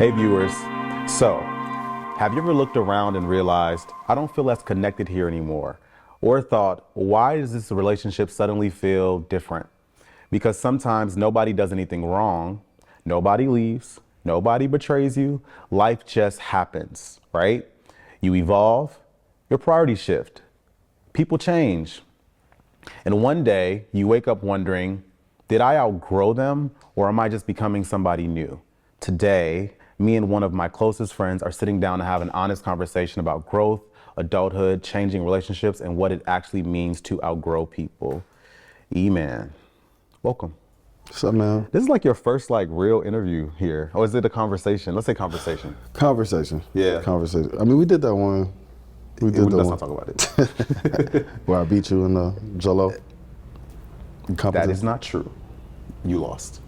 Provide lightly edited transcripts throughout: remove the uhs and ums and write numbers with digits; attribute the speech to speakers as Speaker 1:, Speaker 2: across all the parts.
Speaker 1: Hey viewers, so have you ever looked around and realized I don't feel as connected here anymore? Or thought, why does this relationship suddenly feel different? Because sometimes nobody does anything wrong, nobody leaves, nobody betrays you, life just happens, right? You evolve, your priorities shift, people change. And one day you wake up wondering, did I outgrow them or am I just becoming somebody new? Today, me and one of my closest friends are sitting down to have an honest conversation about growth, adulthood, changing relationships, and what it actually means to outgrow people. E-Man, welcome.
Speaker 2: What's up, man?
Speaker 1: This is like your first real interview here. Or is it a conversation? Let's say conversation.
Speaker 2: Conversation.
Speaker 1: Yeah.
Speaker 2: Conversation. I mean, we did that one.
Speaker 1: Let's not talk about it.
Speaker 2: Where I beat you in the Jell-O.
Speaker 1: That is not true. You lost.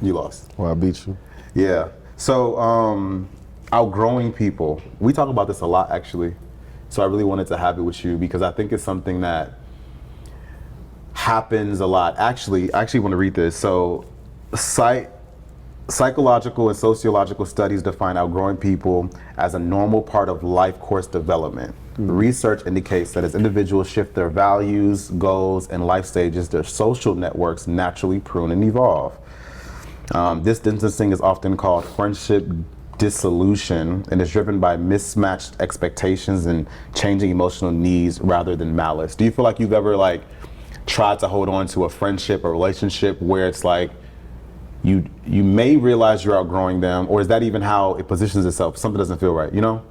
Speaker 1: You lost.
Speaker 2: Where I beat you.
Speaker 1: Yeah. So, outgrowing people. We talk about this a lot, actually. So I really wanted to have it with you because I think it's something that happens a lot. Actually, I actually want to read this. So, psychological and sociological studies define outgrowing people as a normal part of life course development. Research indicates that as individuals shift their values, goals, and life stages, their social networks naturally prune and evolve. This distancing is often called friendship dissolution and is driven by mismatched expectations and changing emotional needs rather than malice. Do you feel like you've ever tried to hold on to a friendship or relationship where it's like you may realize you're outgrowing them, or is that even how it positions itself? Something doesn't feel right, you know?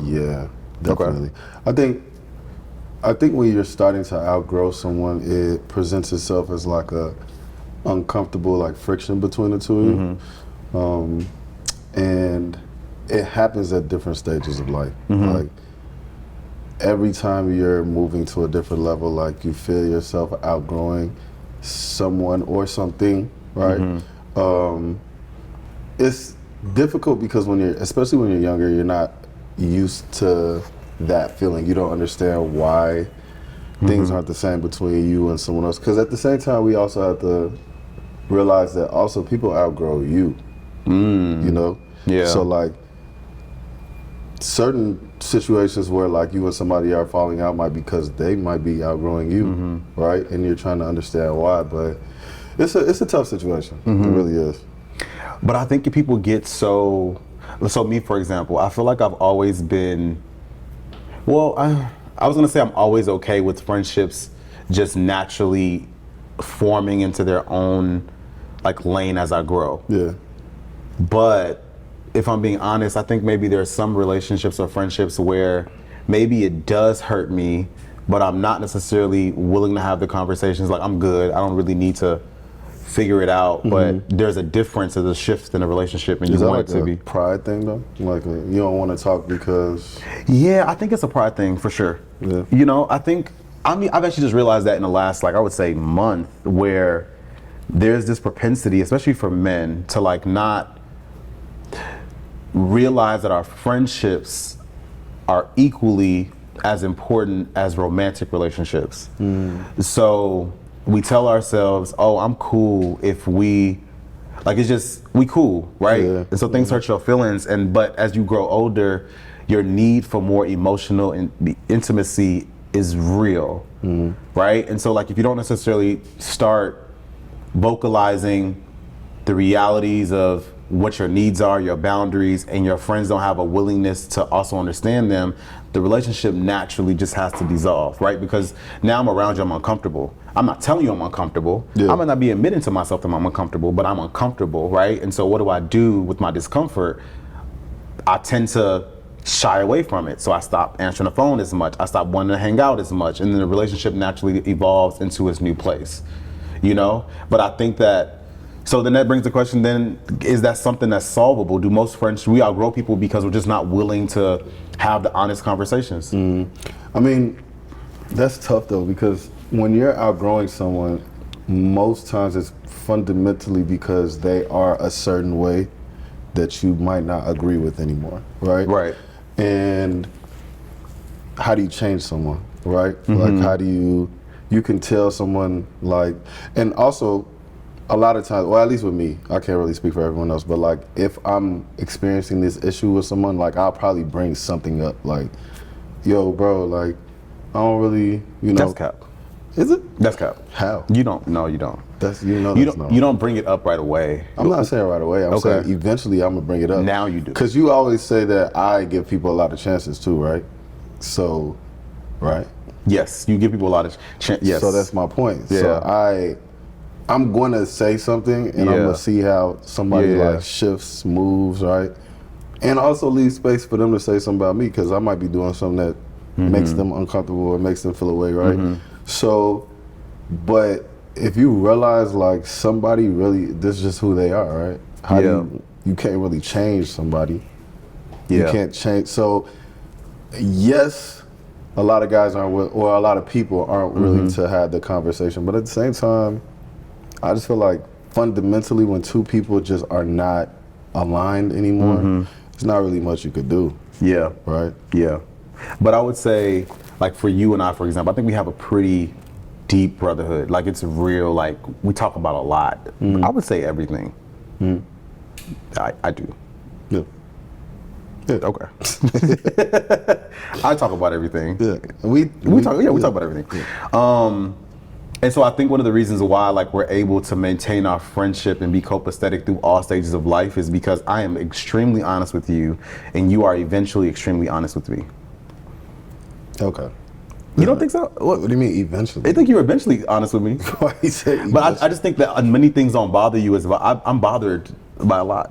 Speaker 2: Yeah, definitely. Okay. I think when you're starting to outgrow someone, it presents itself as like a uncomfortable friction between the two of you. And it happens at different stages of life. Like every time you're moving to a different level, you feel yourself outgrowing someone or something, right? It's difficult because especially when you're younger, you're not used to that feeling. You don't understand why things aren't the same between you and someone else. Because at the same time, we also have to realize that also people outgrow you, you know?
Speaker 1: Yeah.
Speaker 2: So certain situations where you and somebody are falling out might be because they might be outgrowing you, right? And you're trying to understand why, but it's a tough situation. It really is.
Speaker 1: But I think if people get so me, for example, I feel like I've always been, I was gonna say I'm always okay with friendships just naturally forming into their own lane as I grow.
Speaker 2: Yeah.
Speaker 1: But if I'm being honest, I think maybe there's some relationships or friendships where maybe it does hurt me, but I'm not necessarily willing to have the conversations. I'm good. I don't really need to figure it out. But there's a difference, there's a shift in a relationship, and you want it to be.
Speaker 2: Pride thing though? You don't want to talk because?
Speaker 1: Yeah, I think it's a pride thing for sure.
Speaker 2: Yeah.
Speaker 1: You know, I've actually just realized that in the last, I would say month, where there's this propensity, especially for men, to not realize that our friendships are equally as important as romantic relationships. So we tell ourselves, oh, I'm cool if we cool, right?
Speaker 2: Yeah.
Speaker 1: And so things hurt your feelings, but as you grow older, your need for more emotional intimacy is real, right? And so if you don't necessarily start vocalizing the realities of what your needs are, your boundaries, and your friends don't have a willingness to also understand them, the relationship naturally just has to dissolve, right? Because now I'm around you, I'm uncomfortable. I'm not telling you I'm uncomfortable.
Speaker 2: Yeah.
Speaker 1: I might not be admitting to myself that I'm uncomfortable, but I'm uncomfortable, right? And so what do I do with my discomfort? I tend to shy away from it. So I stop answering the phone as much. I stop wanting to hang out as much. And then the relationship naturally evolves into its new place, you know? But I think so then that brings the question then, is that something that's solvable? Do most friends, we outgrow people because we're just not willing to have the honest conversations?
Speaker 2: I mean, that's tough though, because when you're outgrowing someone, most times it's fundamentally because they are a certain way that you might not agree with anymore, right?
Speaker 1: Right.
Speaker 2: And how do you change someone, right? How do you can tell someone and also a lot of times, well, at least with me, I can't really speak for everyone else, but like if I'm experiencing this issue with someone, like I'll probably bring something up, like, yo, bro, like I don't really,
Speaker 1: That's cap.
Speaker 2: Is it?
Speaker 1: That's cap.
Speaker 2: How?
Speaker 1: You don't. No, you don't.
Speaker 2: That's
Speaker 1: You don't bring it up right away.
Speaker 2: I'm not saying right away. I'm saying eventually I'm gonna bring it up.
Speaker 1: Now you do.
Speaker 2: Because you always say that I give people a lot of chances too, right? So, right?
Speaker 1: Yes, you give people a lot of chance. Yes.
Speaker 2: So that's my point.
Speaker 1: Yeah.
Speaker 2: So I'm gonna say something and I'm gonna see how somebody like shifts, moves, right? And also leave space for them to say something about me, because I might be doing something that makes them uncomfortable or makes them feel away, right? So, but if you realize like somebody really, this is just who they are, right? How do you can't really change somebody. You can't change. So, yes, a lot of guys aren't, or a lot of people aren't willing to have the conversation. But at the same time, I just feel like fundamentally when two people just are not aligned anymore, there's not really much you could do.
Speaker 1: Yeah.
Speaker 2: Right?
Speaker 1: Yeah. But I would say, like for you and I, for example, I think we have a pretty deep brotherhood. Like it's real, like we talk about a lot. I would say everything. I do.
Speaker 2: Yeah. Yeah.
Speaker 1: Okay. I talk about everything.
Speaker 2: Yeah.
Speaker 1: We talk about everything. Yeah. And so I think one of the reasons why like we're able to maintain our friendship and be copacetic through all stages of life is because I am extremely honest with you and you are eventually extremely honest with me.
Speaker 2: Okay.
Speaker 1: You don't think so?
Speaker 2: What do you mean eventually?
Speaker 1: I think you're eventually honest with me.
Speaker 2: Why you say eventually?
Speaker 1: But I just think that many things don't bother you as well. I'm bothered by a lot.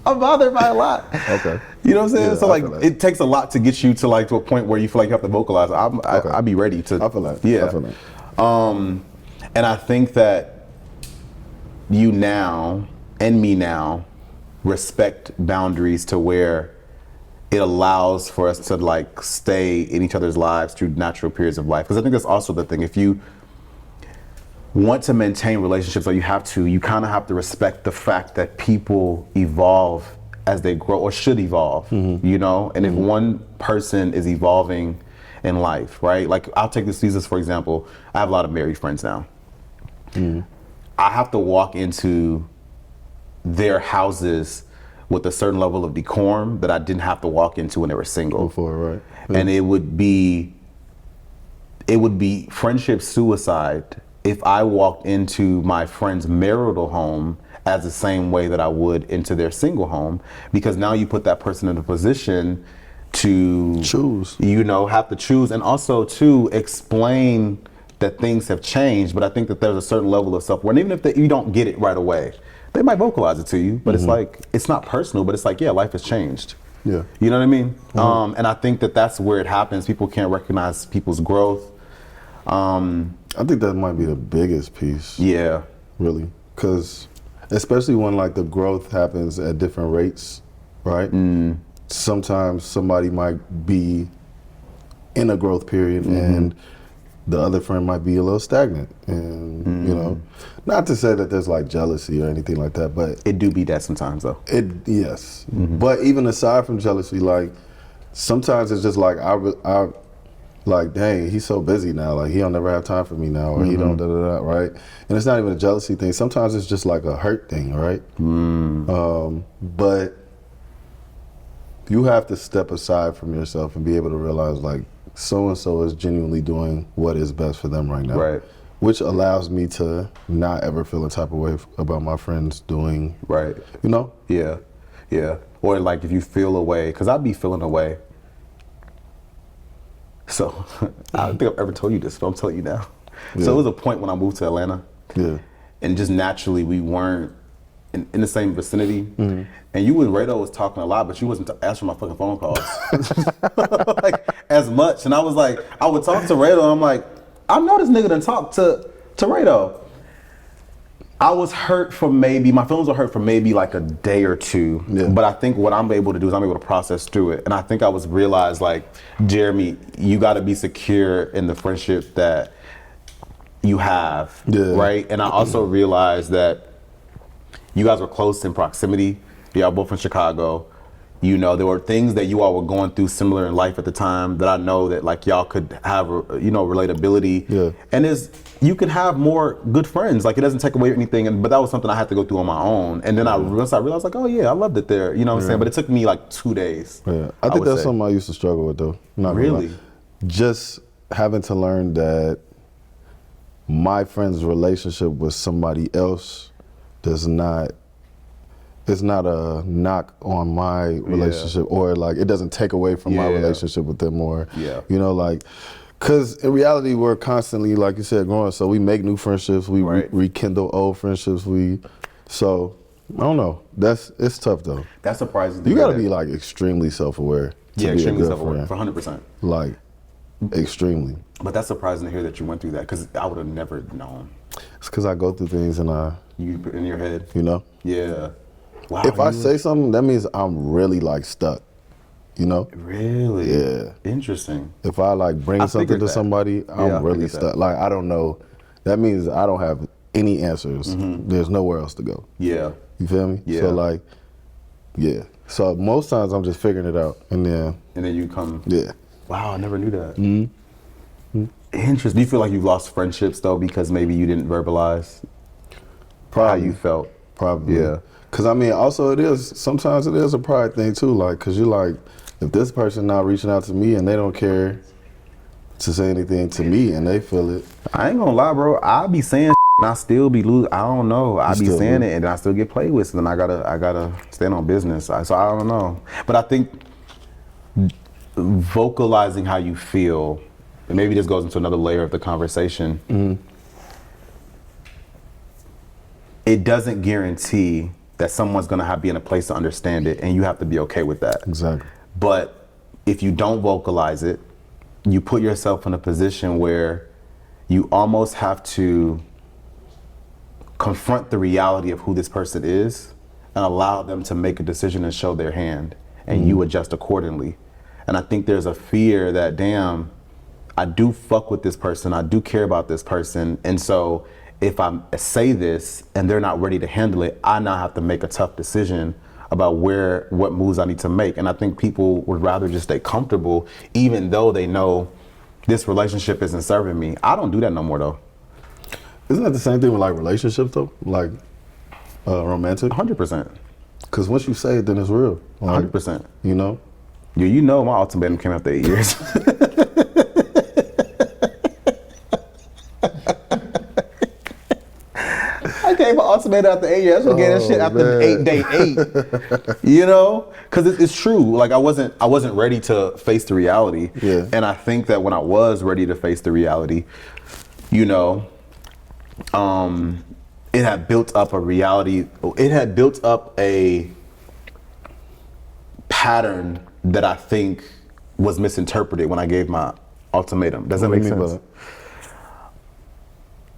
Speaker 1: I'm bothered by a lot. Okay. You know what I'm saying?
Speaker 2: Yeah,
Speaker 1: so like it takes a lot to get you to like to a point where you feel like you have to vocalize. I'd be ready to.
Speaker 2: I feel that.
Speaker 1: Yeah.
Speaker 2: I feel that.
Speaker 1: And I think that you now and me now respect boundaries to where it allows for us to like stay in each other's lives through natural periods of life. Because I think that's also the thing. If you want to maintain relationships, or you kind of have to respect the fact that people evolve as they grow, or should evolve, you know? And if one person is evolving in life, right? Like I'll take this thesis, for example. I have a lot of married friends now. I have to walk into their houses with a certain level of decorum that I didn't have to walk into when they were single.
Speaker 2: Before, right?
Speaker 1: And it would be friendship suicide if I walked into my friend's marital home as the same way that I would into their single home, because now you put that person in a position to
Speaker 2: choose,
Speaker 1: have to choose, and also to explain that things have changed. But I think that there's a certain level of self-worth, even if you don't get it right away, they might vocalize it to you, but it's like, it's not personal, but it's like, yeah, life has changed.
Speaker 2: Yeah.
Speaker 1: You know what I mean? And I think that that's where it happens. People can't recognize people's growth.
Speaker 2: I think that might be the biggest piece.
Speaker 1: Yeah.
Speaker 2: Really. Because especially when like the growth happens at different rates, right? Sometimes somebody might be in a growth period and the other friend might be a little stagnant. And, not to say that there's like jealousy or anything like that, but
Speaker 1: it do be that sometimes though.
Speaker 2: Yes. But even aside from jealousy, like sometimes it's just like, I like, dang, he's so busy now. Like he don't never have time for me now, or he don't right? And it's not even a jealousy thing. Sometimes it's just like a hurt thing, right? But you have to step aside from yourself and be able to realize like so-and-so is genuinely doing what is best for them right now.
Speaker 1: Right.
Speaker 2: Which allows me to not ever feel a type of way about my friends doing,
Speaker 1: right. Yeah. Yeah. Or like if you feel away, because I'd be feeling away. So I don't think I've ever told you this, but I'm telling you now. Yeah. So it was a point when I moved to Atlanta. Yeah. And just naturally we weren't in the same vicinity. And you and Rado was talking a lot, but you wasn't answering my fucking phone calls. Like as much. And I was like, I would talk to Rado and I'm like, I know this nigga done talked to Rado. I was hurt for my feelings were hurt for maybe like a day or two. Yeah. But I think what I'm able to do is I'm able to process through it. And I think I realized like, Jeremy, you gotta be secure in the friendship that you have, right? And I also realized that you guys were close in proximity. Y'all both from Chicago. You know, there were things that you all were going through similar in life at the time that I know that like y'all could have, you know, relatability.
Speaker 2: Yeah.
Speaker 1: And you can have more good friends. Like it doesn't take away anything. But that was something I had to go through on my own. And then once I realized like, oh yeah, I loved it there. You know what I'm saying? But it took me like 2 days.
Speaker 2: Yeah. I think that's something I used to struggle with though. Not gonna
Speaker 1: Really?
Speaker 2: lie. Just having to learn that my friend's relationship with somebody else it's not a knock on my relationship, or like it doesn't take away from my relationship with them, or you know, like, because in reality we're constantly, like you said, growing. So we make new friendships, we rekindle old friendships. So I don't know. It's tough though.
Speaker 1: That's surprising.
Speaker 2: You got to be like extremely self-aware.
Speaker 1: Extremely self-aware for 100%.
Speaker 2: Like extremely.
Speaker 1: But that's surprising to hear that you went through that, because I would have never known.
Speaker 2: It's because I go through things and
Speaker 1: you put in your head.
Speaker 2: You know.
Speaker 1: Yeah. Wow,
Speaker 2: if I say something, that means I'm really like stuck, you know?
Speaker 1: Really?
Speaker 2: Yeah.
Speaker 1: Interesting.
Speaker 2: If I like bring something to somebody, I'm really stuck. Like, I don't know. That means I don't have any answers. There's nowhere else to go.
Speaker 1: Yeah.
Speaker 2: You feel me?
Speaker 1: Yeah.
Speaker 2: So like, So most times I'm just figuring it out, and then
Speaker 1: you come.
Speaker 2: Yeah.
Speaker 1: Wow, I never knew that. Interesting. Do you feel like you've lost friendships though because maybe you didn't verbalize how you felt?
Speaker 2: Probably.
Speaker 1: Yeah.
Speaker 2: Because I mean, also sometimes it is a pride thing too, like, because you're like, if this person not reaching out to me and they don't care to say anything to me and they feel it.
Speaker 1: I ain't gonna lie, bro. I be saying and I still be losing. I don't know. I be saying it and I still get played with, so then I gotta stand on business. So I don't know. But I think vocalizing how you feel, and maybe this goes into another layer of the conversation, it doesn't guarantee that someone's gonna be in a place to understand it, and you have to be okay with that.
Speaker 2: Exactly.
Speaker 1: But if you don't vocalize it, you put yourself in a position where you almost have to confront the reality of who this person is and allow them to make a decision and show their hand, and you adjust accordingly. And I think there's a fear that, damn, I do fuck with this person, I do care about this person, and so if I say this and they're not ready to handle it, I now have to make a tough decision about what moves I need to make. And I think people would rather just stay comfortable, even though they know this relationship isn't serving me. I don't do that no more though.
Speaker 2: Isn't that the same thing with like relationships though? Like romantic?
Speaker 1: 100%.
Speaker 2: Because once you say it, then it's real.
Speaker 1: 100%.
Speaker 2: You know?
Speaker 1: You know my ultimatum came after 8 years. I gave an ultimatum after 8 years. I should get that shit after day 8. You know, because it's true. Like I wasn't ready to face the reality.
Speaker 2: Yeah.
Speaker 1: And I think that when I was ready to face the reality, you know, it had built up a reality. It had built up a pattern that I think was misinterpreted when I gave my ultimatum. Does that make sense?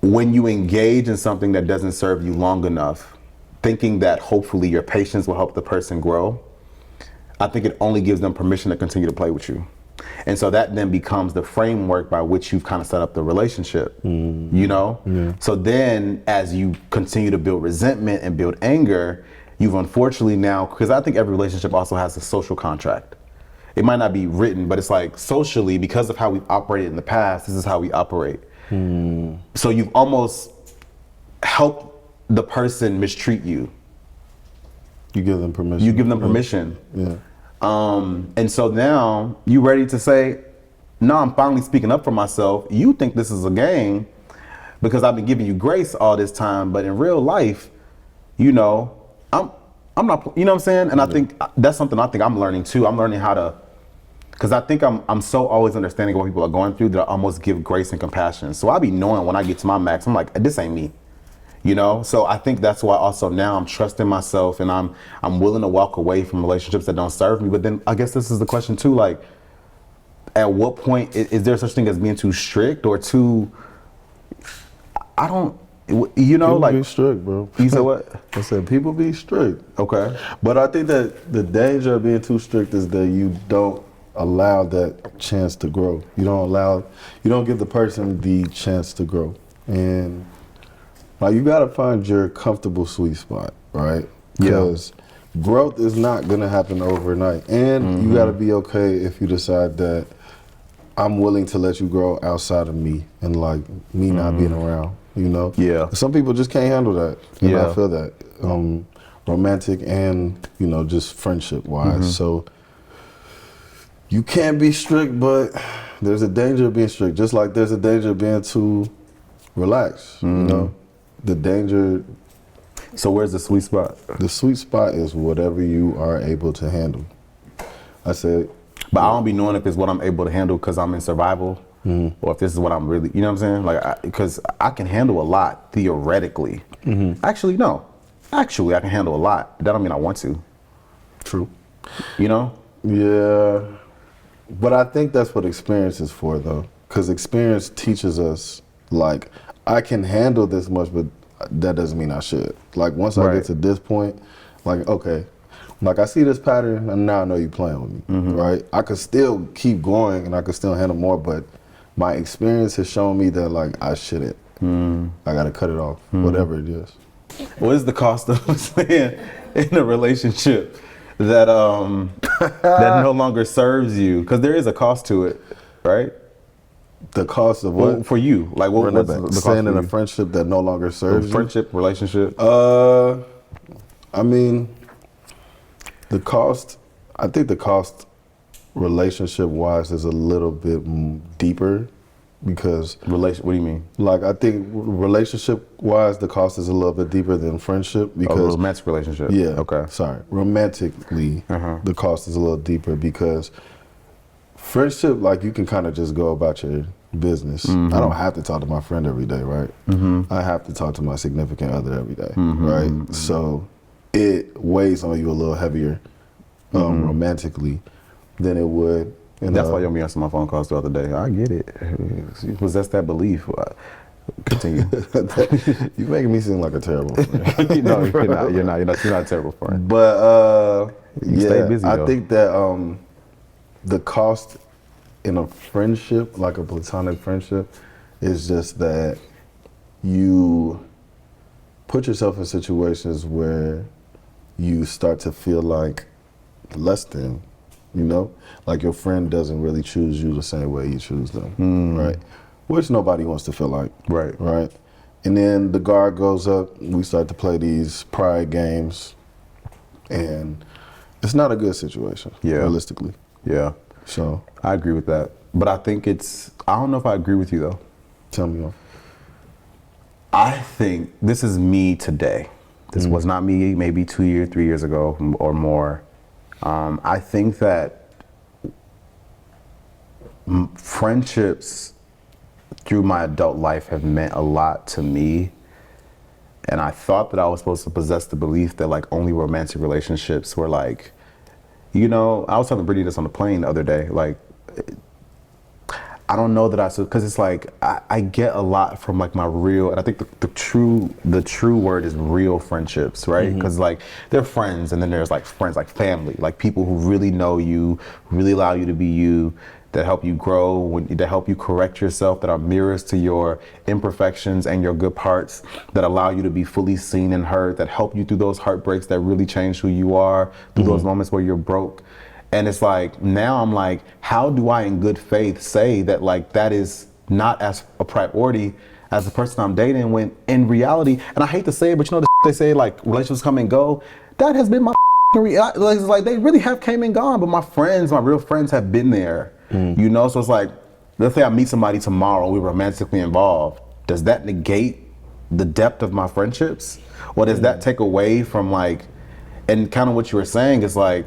Speaker 1: When you engage in something that doesn't serve you long enough, thinking that hopefully your patience will help the person grow, I think it only gives them permission to continue to play with you. And so that then becomes the framework by which you've kind of set up the relationship, you know? Yeah. So then as you continue to build resentment and build anger, you've unfortunately now, because I think every relationship also has a social contract. It might not be written, but it's like socially, because of how we've operated in the past, this is how we operate. So you've almost helped the person mistreat you.
Speaker 2: You give them permission.
Speaker 1: You give them permission.
Speaker 2: Yeah.
Speaker 1: And so now you ready to say, no, I'm finally speaking up for myself. You think this is a game because I've been giving you grace all this time, but in real life, you know, I'm not, you know what I'm saying? And I think that's something I think I'm learning too. I'm learning how to, because I think I'm so always understanding what people are going through that I almost give grace and compassion. So I be knowing when I get to my max, I'm like, this ain't me, you know? So I think that's why also now I'm trusting myself and I'm willing to walk away from relationships that don't serve me. But then I guess this is the question too, like, at what point is there such thing as being too strict or too, I don't, you know,
Speaker 2: people
Speaker 1: like.
Speaker 2: Be strict, bro.
Speaker 1: You said what?
Speaker 2: I said people be strict.
Speaker 1: Okay.
Speaker 2: But I think that the danger of being too strict is that you don't allow that chance to grow. You don't give the person the chance to grow. And like you gotta find your comfortable sweet spot, right? Because growth is not gonna happen overnight, and you got to be okay if you decide that I'm willing to let you grow outside of me and like me not being around. You know,
Speaker 1: Yeah.
Speaker 2: Some people just can't handle that, and
Speaker 1: Yeah.
Speaker 2: I feel that, romantic and just friendship wise. So you can't be strict, but there's a danger of being strict, just like there's a danger of being too relaxed. The danger.
Speaker 1: So where's the sweet spot?
Speaker 2: The sweet spot is whatever you are able to handle. I said,
Speaker 1: But I don't be knowing if it's what I'm able to handle because I'm in survival, or if this is what I'm really, you know what I'm saying? Like, because I can handle a lot theoretically. Actually, no. Actually, I can handle a lot. That don't mean I want to.
Speaker 2: true.
Speaker 1: You know?
Speaker 2: Yeah. But I think that's what experience is for, though. Because experience teaches us, like, I can handle this much, but that doesn't mean I should. Like, once I
Speaker 1: Right.
Speaker 2: get to this point, like, okay, like, I see this pattern, and now I know you're playing with me, right? I could still keep going, and I could still handle more, but my experience has shown me that, like, I shouldn't. I got to cut it off, whatever it is.
Speaker 1: What is the cost of staying in a relationship that that no longer serves you? Because there is a cost to it, right?
Speaker 2: The cost of
Speaker 1: Well,
Speaker 2: what?
Speaker 1: for you, like what's
Speaker 2: Run it
Speaker 1: the
Speaker 2: back.
Speaker 1: cost
Speaker 2: Staying
Speaker 1: for
Speaker 2: in a
Speaker 1: you?
Speaker 2: friendship that no longer serves you?
Speaker 1: Friendship, relationship.
Speaker 2: I mean, the cost, I think the cost relationship-wise is a little bit deeper because,
Speaker 1: What do you mean?
Speaker 2: like, I think relationship-wise, the cost is a little bit deeper than friendship
Speaker 1: A
Speaker 2: because,
Speaker 1: romantic relationship.
Speaker 2: yeah,
Speaker 1: Okay.
Speaker 2: sorry, romantically, the cost is a little deeper because friendship, like, you can kind of just go about your business. I don't have to talk to my friend every day, right? I have to talk to my significant other every day, right? So it weighs on you a little heavier romantically than it would.
Speaker 1: That's why you don't be answering my phone calls throughout the day. I get it. You possess that belief. Continue.
Speaker 2: You're making me seem like a terrible friend.
Speaker 1: No, you're not. You're not a terrible friend.
Speaker 2: But
Speaker 1: You stay busy,
Speaker 2: I
Speaker 1: though.
Speaker 2: think that the cost in a friendship, like a platonic friendship, is just that you put yourself in situations where you start to feel like less than, like your friend doesn't really choose you the same way you choose them, right? Which nobody wants to feel like,
Speaker 1: Right.
Speaker 2: right? And then the guard goes up, we start to play these pride games, and it's not a good situation, realistically.
Speaker 1: Yeah.
Speaker 2: So
Speaker 1: I agree with that. But I think I don't know if I agree with you though.
Speaker 2: tell me more.
Speaker 1: I think this is me today. This was not me maybe 2 years, 3 years ago or more. I think that friendships through my adult life have meant a lot to me. And I thought that I was supposed to possess the belief that like only romantic relationships were like, I was telling Brittany this on the plane the other day, like, I don't know that because it's like, I get a lot from like my real, and I think the true word is real friendships, right? Because like they're friends, and then there's like friends, like family, like people who really know you, really allow you to be you, that help you grow, that help you correct yourself, that are mirrors to your imperfections and your good parts, that allow you to be fully seen and heard, that help you through those heartbreaks that really change who you are, through those moments where you're broke. And it's like, now I'm like, how do I in good faith say that like that is not as a priority as the person I'm dating, when in reality, and I hate to say it, but they say like relationships come and go. That has been my it's like they really have came and gone, but my real friends have been there. So it's like, let's say I meet somebody tomorrow, we're romantically involved. Does that negate the depth of my friendships? Or does that take away from like, and kind of what you were saying is like,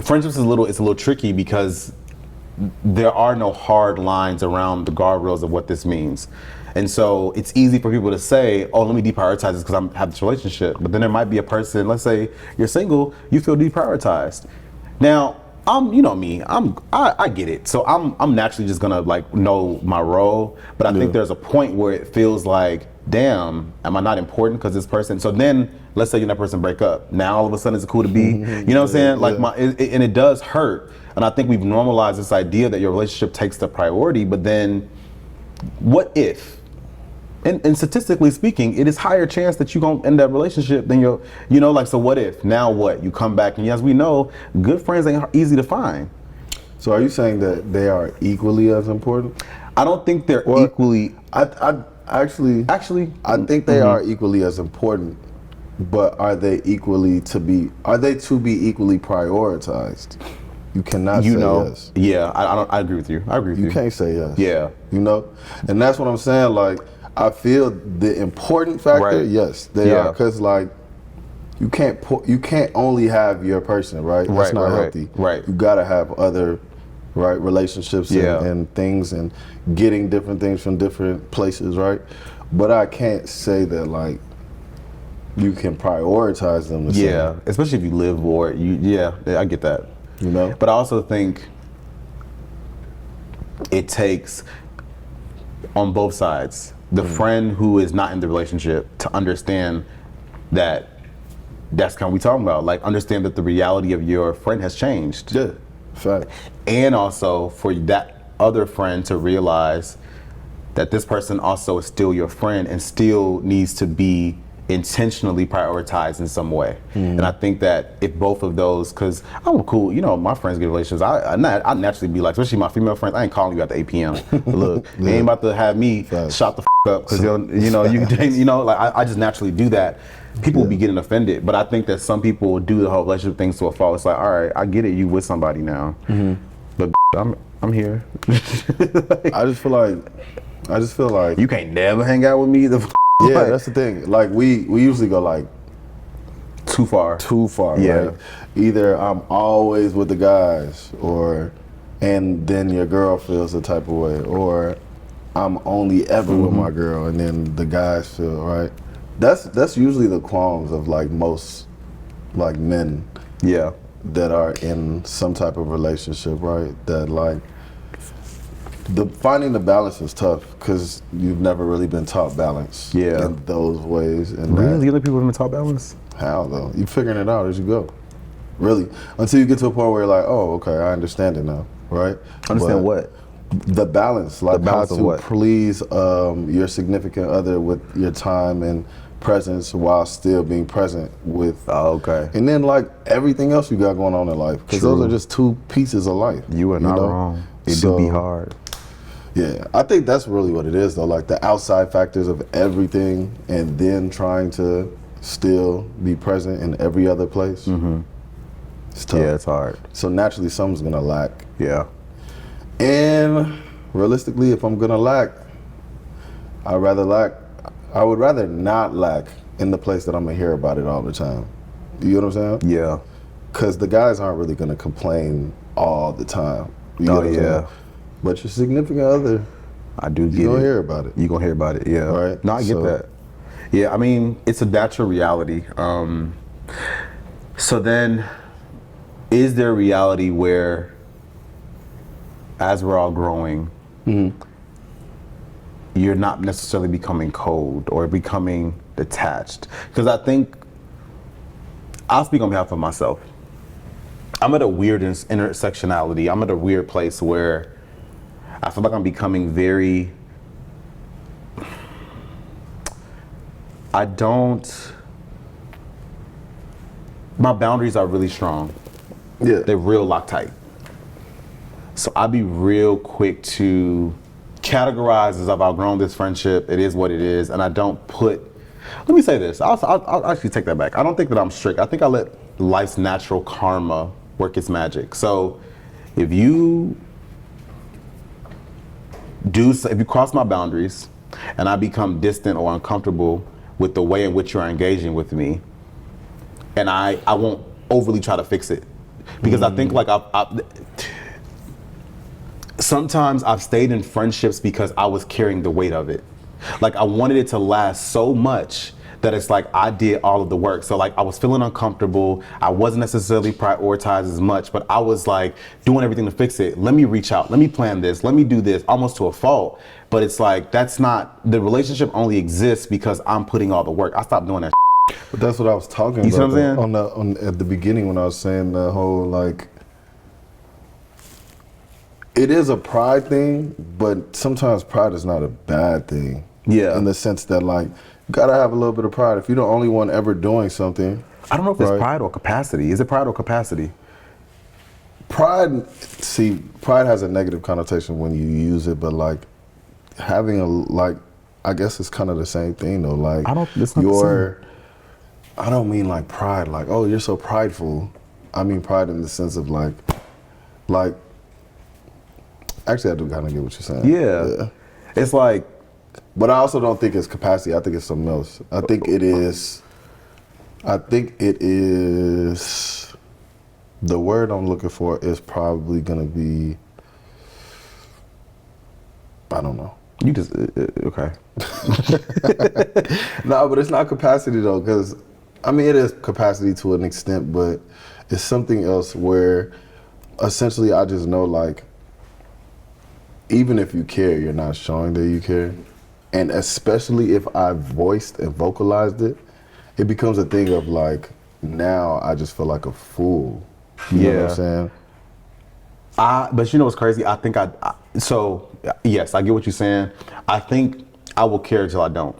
Speaker 1: friendships is a little tricky because there are no hard lines around the guardrails of what this means. And so it's easy for people to say, oh, let me deprioritize this because I have this relationship. But then there might be a person, let's say you're single, you feel deprioritized. Now, I get it. So I'm naturally just gonna like know my role, but I think there's a point where it feels like, damn, am I not important because this person? So then let's say you and that person break up. Now all of a sudden it's cool to be, you know what I'm saying? Like and it does hurt. And I think we've normalized this idea that your relationship takes the priority, but then what if and statistically speaking, it is higher chance that you're gonna end that relationship than like, so what if, now what? You come back, and as we know, good friends ain't easy to find.
Speaker 2: So are you saying that they are equally as important?
Speaker 1: I don't think they're
Speaker 2: Or-
Speaker 1: equally,
Speaker 2: Actually, I think they are equally as important, but are they to be equally prioritized? You cannot say yes.
Speaker 1: Yeah, I agree with you. I agree with you.
Speaker 2: You can't say yes.
Speaker 1: Yeah.
Speaker 2: And that's what I'm saying. Like, I feel the important factor,
Speaker 1: Right.
Speaker 2: yes, they are, because like you can't only have your person, right? That's not healthy.
Speaker 1: Right.
Speaker 2: You gotta have other relationships and things, and getting different things from different places, right? But I can't say that like you can prioritize them the same.
Speaker 1: Yeah, especially if you live or I get that. But I also think it takes, on both sides, the friend who is not in the relationship to understand that that's kind of what we talking about. Like, understand that the reality of your friend has changed.
Speaker 2: Yeah, fact.
Speaker 1: And also for that other friend to realize that this person also is still your friend and still needs to be intentionally prioritized in some way. And I think that if both of those, because I'm cool, my friends get relationships, I naturally be like, especially my female friends, I ain't calling you after 8 p.m. But look, they ain't about to have me shot the up because I just naturally do that. People will be getting offended, but I think that some people do the whole relationship thing to a fault. It's like, all right, I get it, you with somebody now, but I'm here.
Speaker 2: I just feel like
Speaker 1: you can't never hang out with me.
Speaker 2: Yeah, that's the thing. Like, we usually go like
Speaker 1: too far. Yeah.
Speaker 2: Right? Either I'm always with the guys, and then your girl feels the type of way, or I'm only ever with my girl, and then the guys feel right. That's usually the qualms of like most like men.
Speaker 1: Yeah.
Speaker 2: That are in some type of relationship, right? That like finding the balance is tough because you've never really been taught balance.
Speaker 1: Yeah.
Speaker 2: In those ways. And
Speaker 1: really, other people have been taught balance?
Speaker 2: How though? You're figuring it out as you go. Really, until you get to a point where you're like, oh, okay, I understand it now, right?
Speaker 1: Understand what?
Speaker 2: The balance, like
Speaker 1: The balance
Speaker 2: how
Speaker 1: of
Speaker 2: to
Speaker 1: what?
Speaker 2: please your significant other with your time and presence while still being present with.
Speaker 1: Oh, okay.
Speaker 2: And then like everything else you got going on in life, because those are just two pieces of life.
Speaker 1: You are not wrong. It do be hard.
Speaker 2: Yeah, I think that's really what it is though, like the outside factors of everything and then trying to still be present in every other place. It's tough.
Speaker 1: Yeah, it's hard.
Speaker 2: So naturally something's gonna lack.
Speaker 1: Yeah.
Speaker 2: And realistically, if I'm gonna lack, I would rather not lack in the place that I'm gonna hear about it all the time. You know what I'm saying?
Speaker 1: Yeah.
Speaker 2: Because the guys aren't really gonna complain all the time. You know what I'm saying? But your significant other,
Speaker 1: I do get it.
Speaker 2: You're gonna hear about it.
Speaker 1: You're gonna hear about it, yeah.
Speaker 2: Right?
Speaker 1: No, I get that. Yeah, I mean, it's a natural reality. So then, is there a reality where, as we're all growing, you're not necessarily becoming cold or becoming detached? Because I think, I'll speak on behalf of myself. I'm at a weird intersectionality. I'm at a weird place where I feel like I'm becoming very, my boundaries are really strong.
Speaker 2: Yeah.
Speaker 1: They're real Loctite. So I'd be real quick to categorize as I've outgrown this friendship. It is what it is. And I don't let me say this. I'll actually take that back. I don't think that I'm strict. I think I let life's natural karma work its magic. So if you cross my boundaries and I become distant or uncomfortable with the way in which you're engaging with me, and I won't overly try to fix it, because I think like sometimes I've stayed in friendships because I was carrying the weight of it. Like I wanted it to last so much that it's like I did all of the work. So like I was feeling uncomfortable. I wasn't necessarily prioritized as much, but I was like doing everything to fix it. Let me reach out. Let me plan this. Let me do this, almost to a fault. But it's like, the relationship only exists because I'm putting all the work. I stopped doing that.
Speaker 2: But that's what I was talking about.
Speaker 1: You see what I'm
Speaker 2: saying? At the beginning when I was saying the whole like, it is a pride thing, but sometimes pride is not a bad thing.
Speaker 1: Yeah.
Speaker 2: In the sense that like you gotta have a little bit of pride. If you're the only one ever doing something,
Speaker 1: I don't know if it's pride or capacity. Is it pride or capacity?
Speaker 2: Pride has a negative connotation when you use it, but like having I guess it's kind of the same thing though. Like
Speaker 1: it's not the same.
Speaker 2: I don't mean like pride, like, oh, you're so prideful. I mean pride in the sense of like, actually I do kind of get what you're saying.
Speaker 1: Yeah. It's like,
Speaker 2: but I also don't think it's capacity. I think it's something else. I think it is, the word I'm looking for is probably gonna be, I don't know.
Speaker 1: you just, okay.
Speaker 2: No, but it's not capacity though, because I mean it is capacity to an extent, but it's something else where essentially I just know like, even if you care, you're not showing that you care. And especially if I voiced and vocalized it, it becomes a thing of like, now I just feel like a fool. You know what I'm saying?
Speaker 1: But you know what's crazy? I think so yes, I get what you're saying. I think I will care till I don't.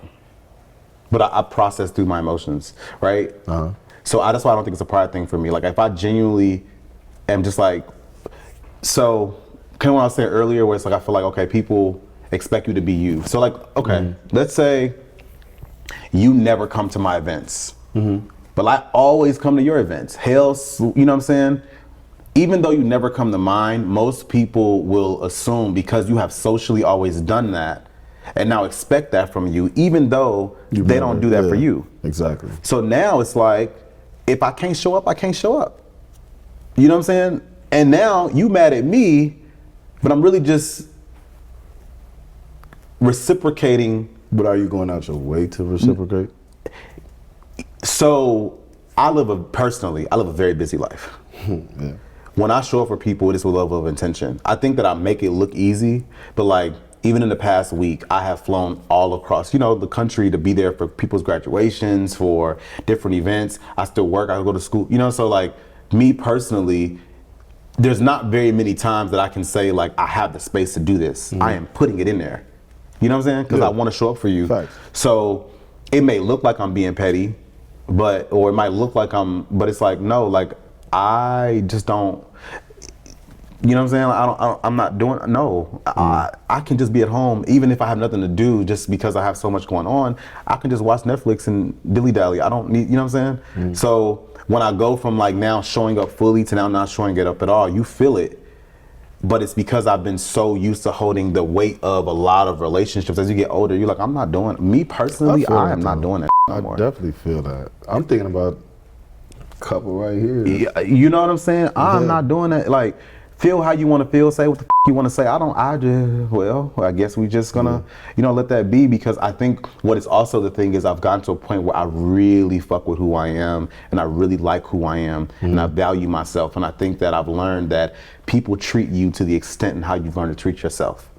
Speaker 1: But I process through my emotions, right?
Speaker 2: Uh-huh.
Speaker 1: So that's why I don't think it's a pride thing for me. Like if I genuinely am just like, so kind of what I was saying earlier where it's like, I feel like, okay, people expect you to be you. So like, okay, let's say you never come to my events, but I always come to your events. Hell, you know what I'm saying? Even though you never come to mine, most people will assume because you have socially always done that and now expect that from you, even though they don't do that for you.
Speaker 2: Exactly.
Speaker 1: So now it's like, if I can't show up, I can't show up. You know what I'm saying? And now you mad at me, but I'm really just reciprocating.
Speaker 2: But are you going out your way to reciprocate?
Speaker 1: So I live a very busy life.
Speaker 2: Yeah.
Speaker 1: When I show up for people, it is with a level of intention. I think that I make it look easy, but like even in the past week, I have flown all across, the country to be there for people's graduations, for different events. I still work, I go to school, so like me personally, there's not very many times that I can say like, I have the space to do this. I am putting it in there. You know what I'm saying? Because I want to show up for you.
Speaker 2: Facts.
Speaker 1: So it may look like I'm being petty, or it might look like but it's like, no, like I just don't, you know what I'm saying? I'm not doing, no. I can just be at home, even if I have nothing to do, just because I have so much going on, I can just watch Netflix and dilly-dally. I don't need, you know what I'm saying? So when I go from like now showing up fully to now not showing it up at all, you feel it. But it's because I've been so used to holding the weight of a lot of relationships. As you get older, you're like, I'm not doing, me personally, I am not doing that anymore.
Speaker 2: I definitely feel that. I'm thinking about a couple right here.
Speaker 1: Yeah, you know what I'm saying? I'm not doing that. Like, feel how you want to feel, say what the you want to say. I guess we just gonna, let that be, because I think what is also the thing is I've gotten to a point where I really fuck with who I am and I really like who I am and I value myself. And I think that I've learned that people treat you to the extent and how you've learned to treat yourself.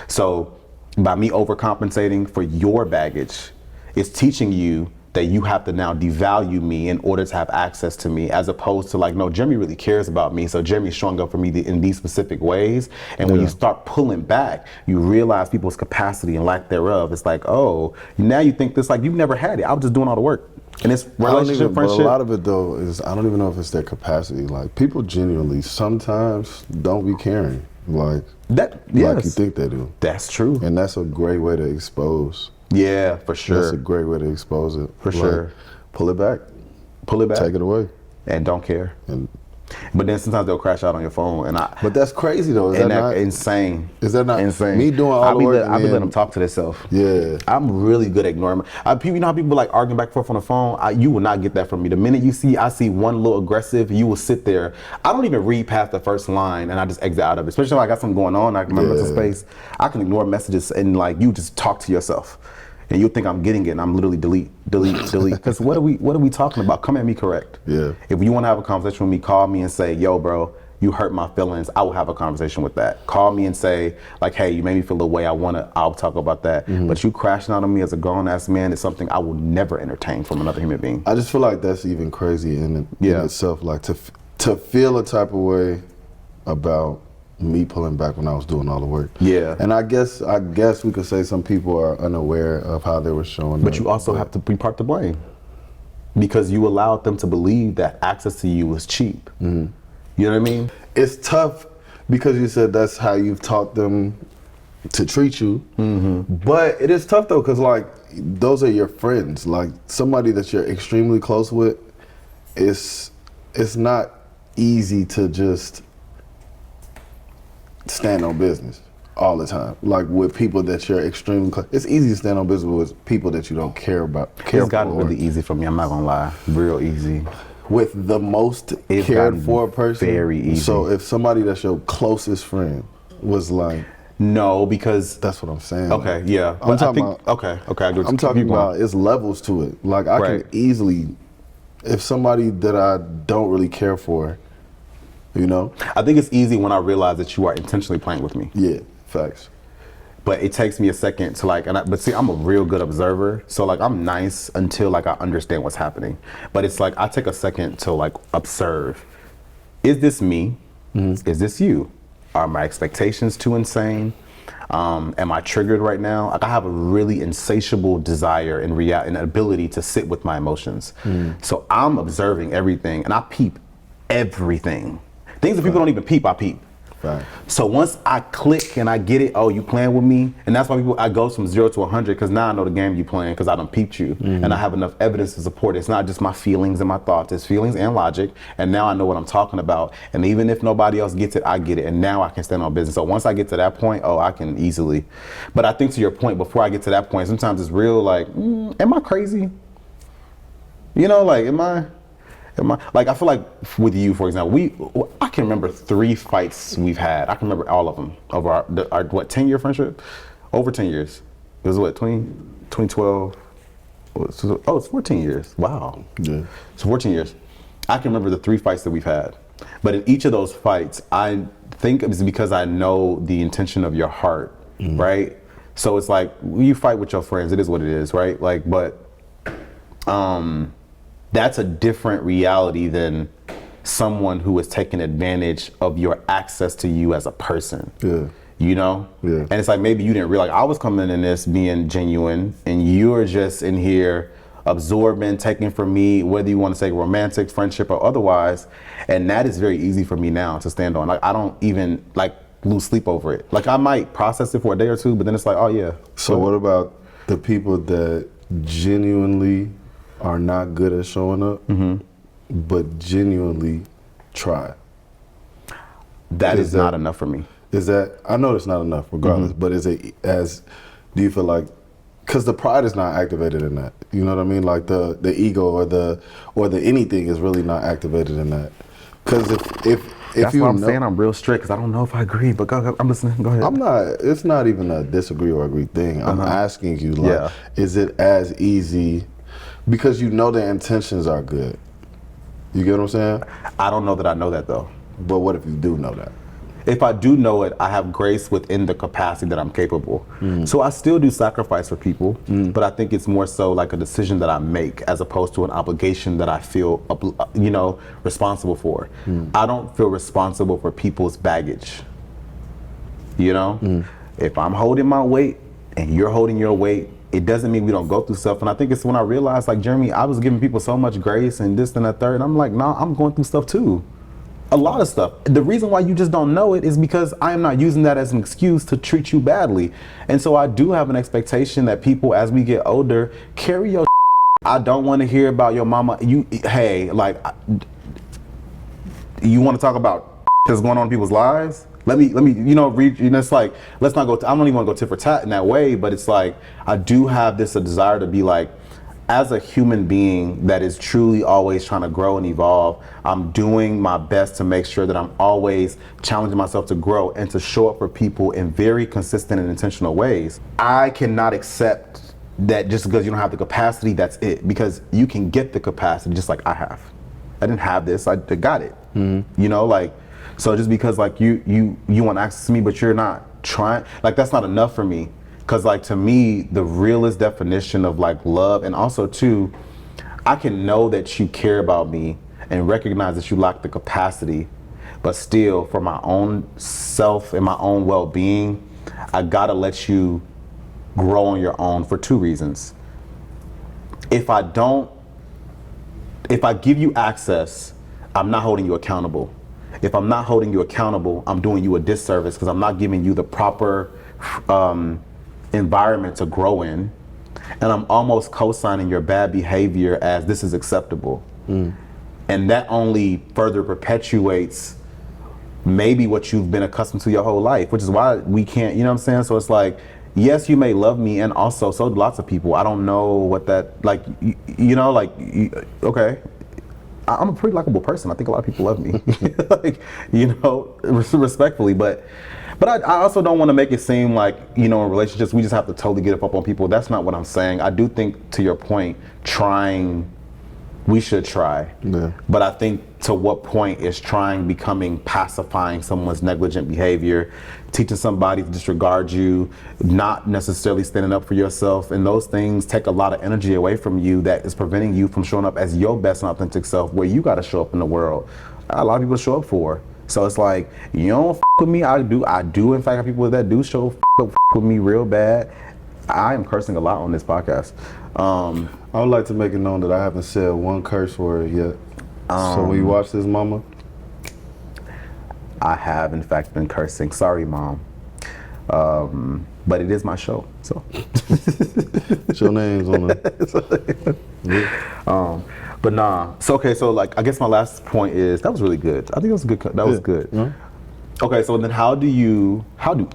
Speaker 1: So by me overcompensating for your baggage, it's teaching you that you have to now devalue me in order to have access to me, as opposed to like, no, Jeremy really cares about me, so Jeremy's showing up for me in these specific ways. And when you start pulling back, you realize people's capacity and lack thereof. It's like, oh, now you think this, like, you've never had it. I was just doing all the work. And it's relationship, friendship.
Speaker 2: But a lot of it though is, I don't even know if it's their capacity. Like, people genuinely sometimes don't be caring. Like you think they do.
Speaker 1: That's true.
Speaker 2: And that's a great way to expose.
Speaker 1: Yeah, for sure.
Speaker 2: That's a great way to expose it.
Speaker 1: For sure.
Speaker 2: Pull it back. Take it away.
Speaker 1: And don't care. But then sometimes they'll crash out on your phone,
Speaker 2: But that's crazy though. Is that not
Speaker 1: insane?
Speaker 2: Is that not
Speaker 1: insane?
Speaker 2: Me doing all the work.
Speaker 1: I be letting them talk to themselves.
Speaker 2: Yeah.
Speaker 1: I'm really good at ignoring. You know how people like arguing back and forth on the phone? You will not get that from me. The minute I see one little aggressive, you will sit there. I don't even read past the first line and I just exit out of it. Especially if I got something going on, I can remember mental space. I can ignore messages and like you just talk to yourself. And you'll think I'm getting it, and I'm literally delete. Because what are we talking about? Come at me correct.
Speaker 2: Yeah.
Speaker 1: If you want to have a conversation with me, call me and say, yo, bro, you hurt my feelings. I will have a conversation with that. Call me and say, like, hey, you made me feel the way I'll talk about that. But you crashing out on me as a grown ass man is something I will never entertain from another human being.
Speaker 2: I just feel like that's even crazy in itself. Like to feel a type of way about me pulling back when I was doing all the work.
Speaker 1: Yeah.
Speaker 2: And I guess we could say some people are unaware of how they were showing
Speaker 1: But
Speaker 2: up,
Speaker 1: you also have to be part to blame because you allowed them to believe that access to you was cheap. You know what I mean?
Speaker 2: It's tough because you said that's how you've taught them to treat you. But it is tough though, because like those are your friends. Like somebody that you're extremely close with, it's not easy to just stand on business all the time. Like with people that you're extremely close, it's easy to stand on business with people that you don't care about.
Speaker 1: It's gotten really easy for me. I'm not gonna lie, real easy.
Speaker 2: With the most
Speaker 1: It's
Speaker 2: cared
Speaker 1: gotten
Speaker 2: for person,
Speaker 1: very easy.
Speaker 2: So if somebody that's your closest friend was like,
Speaker 1: No, because
Speaker 2: that's what I'm saying.
Speaker 1: okay, yeah.
Speaker 2: I'm talking about.
Speaker 1: Okay, I agree.
Speaker 2: I'm talking about it's levels to it. Like I
Speaker 1: Right.
Speaker 2: can easily, if somebody that I don't really care for, you know,
Speaker 1: I think it's easy when I realize that you are intentionally playing with me.
Speaker 2: yeah, facts.
Speaker 1: But it takes me a second to like, but see, I'm a real good observer. So like, I'm nice until like I understand what's happening. But it's like, I take a second to like observe. Is this me? Is this you? Are my expectations too insane? Am I triggered right now? Like I have a really insatiable desire and and ability to sit with my emotions. So I'm observing everything and I peep everything. Things that people don't even peep, I peep.
Speaker 2: Right.
Speaker 1: So once I click and I get it, oh, you playing with me, and that's why I go from 0 to 100 because now I know the game you playing because I done peeped you, and I have enough evidence to support it. It's not just my feelings and my thoughts; it's feelings and logic, and now I know what I'm talking about. And even if nobody else gets it, I get it, and now I can stand on business. So once I get to that point, oh, I can easily. But I think to your point, before I get to that point, sometimes it's real like, am I crazy? You know, like, am I like, I feel like with you, for example, I can remember 3 fights we've had. I can remember all of them over our 10-year friendship? Over 10 years. It was what, 2012? Oh, it's 14 years. Wow.
Speaker 2: Yeah.
Speaker 1: It's 14 years. I can remember the 3 fights that we've had. But in each of those fights, I think it's because I know the intention of your heart, right? So it's like, you fight with your friends, it is what it is, right? Like, but, that's a different reality than someone who is taking advantage of your access to you as a person.
Speaker 2: Yeah.
Speaker 1: You know?
Speaker 2: Yeah.
Speaker 1: And it's like maybe you didn't realize I was coming in this being genuine and you're just in here absorbing, taking from me, whether you want to say romantic, friendship, or otherwise. And that is very easy for me now to stand on. Like I don't even like lose sleep over it. Like I might process it for a day or two, but then it's like, oh yeah.
Speaker 2: So what about the people that genuinely are not good at showing up, but genuinely try?
Speaker 1: That is not enough for me.
Speaker 2: Is that, I know it's not enough regardless, but is it do you feel like, because the pride is not activated in that, you know what I mean? Like the ego or the anything is really not activated in that. Because if
Speaker 1: That's
Speaker 2: you
Speaker 1: why I'm
Speaker 2: know,
Speaker 1: saying I'm real strict, because I don't know if I agree, but go, I'm listening, go ahead.
Speaker 2: it's not even a disagree or agree thing. I'm asking you, like,
Speaker 1: Yeah.
Speaker 2: is it as easy, because you know their intentions are good. You get what I'm saying?
Speaker 1: I don't know that I know that though.
Speaker 2: But what if you do know that?
Speaker 1: If I do know it, I have grace within the capacity that I'm capable. So I still do sacrifice for people, but I think it's more so like a decision that I make as opposed to an obligation that I feel, responsible for. I don't feel responsible for people's baggage. You know? If I'm holding my weight and you're holding your weight, it doesn't mean we don't go through stuff. And I think it's when I realized, like, Jeremy, I was giving people so much grace and this and that third. I'm like, nah, I'm going through stuff too. A lot of stuff. The reason why you just don't know it is because I am not using that as an excuse to treat you badly. And so I do have an expectation that people, as we get older, carry your I don't want to hear about your mama. You want to talk about that's going on in people's lives? Let me, read, it's like, let's not go, I don't even want to go tit for tat in that way, but it's like, I do have a desire to be like, as a human being that is truly always trying to grow and evolve, I'm doing my best to make sure that I'm always challenging myself to grow and to show up for people in very consistent and intentional ways. I cannot accept that just because you don't have the capacity, that's it. Because you can get the capacity just like I have. I didn't have this, I got it. So just because like you want access to me, but you're not trying, like that's not enough for me. Cause like to me, the realest definition of like love, and also too, I can know that you care about me and recognize that you lack the capacity, But still, for my own self and my own well-being, I gotta let you grow on your own for two reasons. If I give you access, I'm not holding you accountable. If I'm not holding you accountable, I'm doing you a disservice because I'm not giving you the proper environment to grow in. And I'm almost co-signing your bad behavior as this is acceptable. And that only further perpetuates maybe what you've been accustomed to your whole life, which is why we can't, you know what I'm saying? So it's like, yes, you may love me, and also so do lots of people. I don't know what that, like, okay. I'm a pretty likable person. I think a lot of people love me, like, respectfully, but I also don't want to make it seem like, in relationships, we just have to totally get up on people. That's not what I'm saying. I do think, to your point, we should try.
Speaker 2: Yeah.
Speaker 1: But I think to what point is trying becoming pacifying someone's negligent behavior, teaching somebody to disregard you, not necessarily standing up for yourself, and those things take a lot of energy away from you that is preventing you from showing up as your best and authentic self, where you got to show up in the world. A lot of people show up for. So it's like, you don't f with me, I do in fact have people that do show f with me real bad. I am cursing a lot on this podcast.
Speaker 2: I would like to make it known that I haven't said one curse word yet. So when you watch this, Mama,
Speaker 1: I have in fact been cursing. Sorry, Mom. But it is my show, so.
Speaker 2: your name's on it. Yeah.
Speaker 1: But nah. So okay. So like, I guess my last point is that was really good. I think that was good. That was good.
Speaker 2: Yeah.
Speaker 1: Okay. So then, how do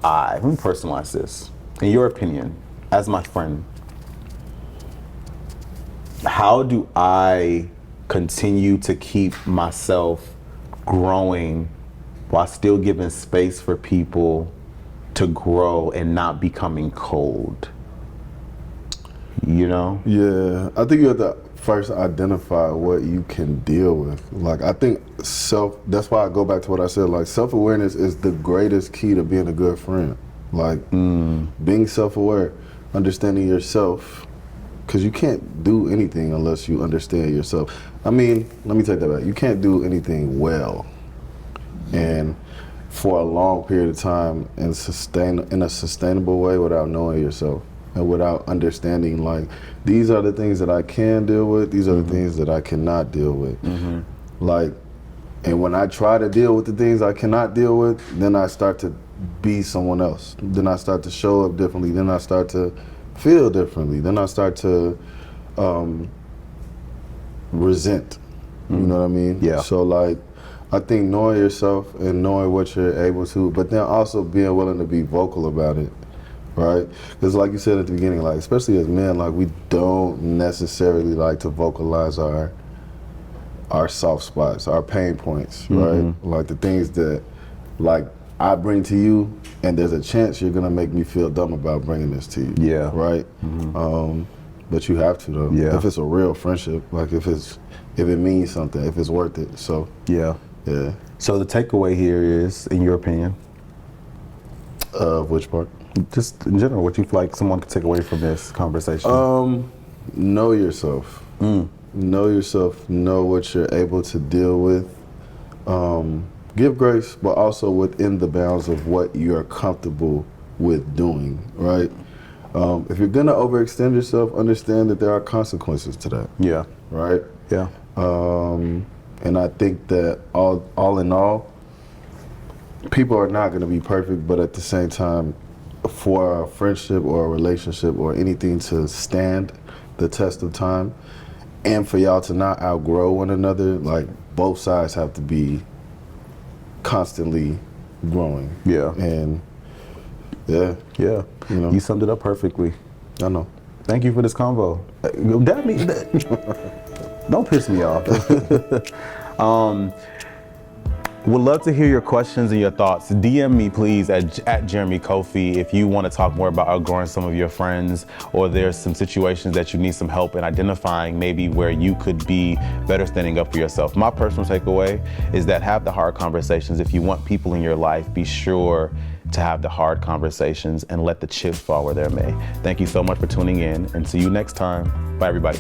Speaker 1: I? Let me personalize this. In your opinion, as my friend, how do I continue to keep myself growing while still giving space for people to grow and not becoming cold?
Speaker 2: Yeah, I think you have to first identify what you can deal with. Like, I think that's why I go back to what I said, like, self-awareness is the greatest key to being a good friend. Like, being self-aware, understanding yourself, because you can't do anything unless you understand yourself. I mean, let me take that back. You can't do anything well and for a long period of time and in a sustainable way without knowing yourself and without understanding, like, these are the things that I can deal with, these are the things that I cannot deal with. Like, and when I try to deal with the things I cannot deal with, then I start to be someone else. Then I start to show up differently. Then I start to feel differently. Then I start to resent. You know what I mean?
Speaker 1: Yeah.
Speaker 2: So, like, I think knowing yourself and knowing what you're able to, but then also being willing to be vocal about it, right? Because like you said at the beginning, like, especially as men, like, we don't necessarily like to vocalize our soft spots, our pain points, right? Like, the things that, like, I bring to you, and there's a chance you're gonna make me feel dumb about bringing this to you.
Speaker 1: Yeah.
Speaker 2: Right? But you have to, though.
Speaker 1: Yeah.
Speaker 2: If it's a real friendship, like, if it means something, if it's worth it. So
Speaker 1: Yeah.
Speaker 2: yeah.
Speaker 1: So the takeaway here is, in your opinion,
Speaker 2: Which part?
Speaker 1: just in general, what you feel like someone could take away from this conversation?
Speaker 2: Know yourself. Know yourself. Know what you're able to deal with. Give grace, but also within the bounds of what you're comfortable with doing, right? If you're gonna overextend yourself, understand that there are consequences to that,
Speaker 1: Yeah.
Speaker 2: right?
Speaker 1: Yeah.
Speaker 2: And I think that all in all, people are not gonna be perfect, but at the same time, for a friendship or a relationship or anything to stand the test of time, and for y'all to not outgrow one another, like, both sides have to be constantly growing.
Speaker 1: Yeah.
Speaker 2: And yeah,
Speaker 1: Yeah. You summed it up perfectly.
Speaker 2: I know.
Speaker 1: Thank you for this convo. Don't piss me off. Would love to hear your questions and your thoughts. DM me, please, at Jeremy Kofi if you want to talk more about outgrowing some of your friends, or there's some situations that you need some help in identifying, maybe where you could be better standing up for yourself. My personal takeaway is that have the hard conversations. If you want people in your life, be sure to have the hard conversations and let the chips fall where they may. Thank you so much for tuning in, and see you next time. Bye, everybody.